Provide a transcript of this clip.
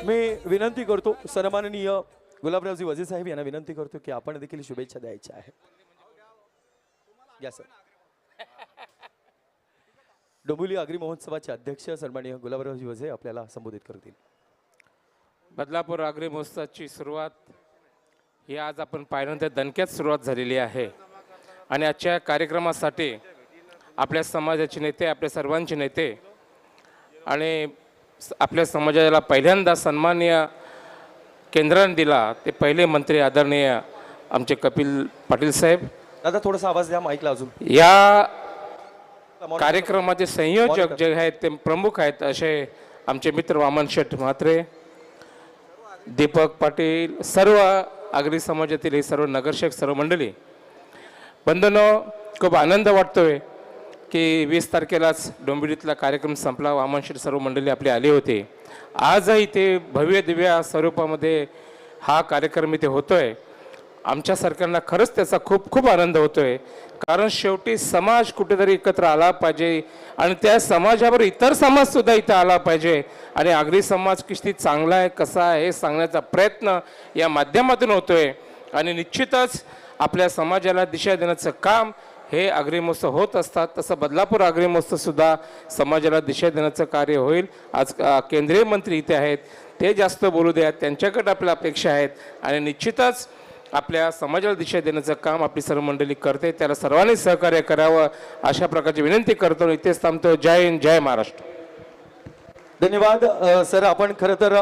मी विनंती करतो सन्माननीय गुलाबरावजी वझे साहेब यांना विनंती करतो की आपण देखील शुभेच्छा द्यायच्या आहेत. या सर. डोंबिवली आगरी महोत्सवाचे अध्यक्ष सन्माननीय गुलाबरावजी वझे आपल्याला संबोधित करतील. बदलापूर आगरी महोत्सवाची सुरुवात ही आज आपण पाहिल्यानंतर दणक्यात सुरुवात झालेली आहे आणि आजच्या कार्यक्रमासाठी आपल्या समाजाचे नेते, आपल्या सर्वांचे नेते आणि आपल्या समाजाला पहिल्यांदा सन्माननीय केंद्राने दिला ते पहिले मंत्री आदरणीय आमचे कपिल पाटील साहेब. दादा थोडासा आवाज द्या माईकला. अजून या कार्यक्रमाचे संयोजक जे आहेत ते प्रमुख आहेत असे आमचे मित्र वामन शेठ म्हात्रे, दीपक पाटील, सर्व आगरी समाजातील हे सर्व नगरसेवक, सर्व मंडळी. बंधूंनो, खूप आनंद वाटतोय की 20 तारखेलाच डोंबिवलीतला कार्यक्रम संपला. वामन शेठ सर्व मंडळी आपले आले होते. आजही ते भव्य दिव्य स्वरूपामध्ये हा कार्यक्रम इथे होतोय. आमच्या सरकारला खरंच त्याचा खूप खूप आनंद होतोय, कारण शेवटी समाज कुठेतरी एकत्र आला पाहिजे आणि त्या समाजावर इतर समाजसुद्धा इथं आला पाहिजे आणि आगरी समाज किती चांगला आहे, कसा आहे हे सांगण्याचा प्रयत्न या माध्यमातून होतोय. आणि निश्चितच आपल्या समाजाला दिशा देण्याचं काम हे आगरी महोत्सव होत असतात. तसं बदलापूर आगरी महोत्सवसुद्धा समाजाला दिशा देण्याचं कार्य होईल. आज केंद्रीय मंत्री इथे आहेत, ते जास्त बोलू द्या, त्यांच्याकडे आपल्या अपेक्षा आहेत आणि निश्चितच आपल्या समाजाला दिशा देण्याचं काम आपली सर्व मंडळी करते. त्याला सर्वांनी सहकार्य करावं अशा प्रकारची विनंती करतो. इथेच थांबतो. जय हिंद, जय महाराष्ट्र. धन्यवाद सर. आपण खरं तर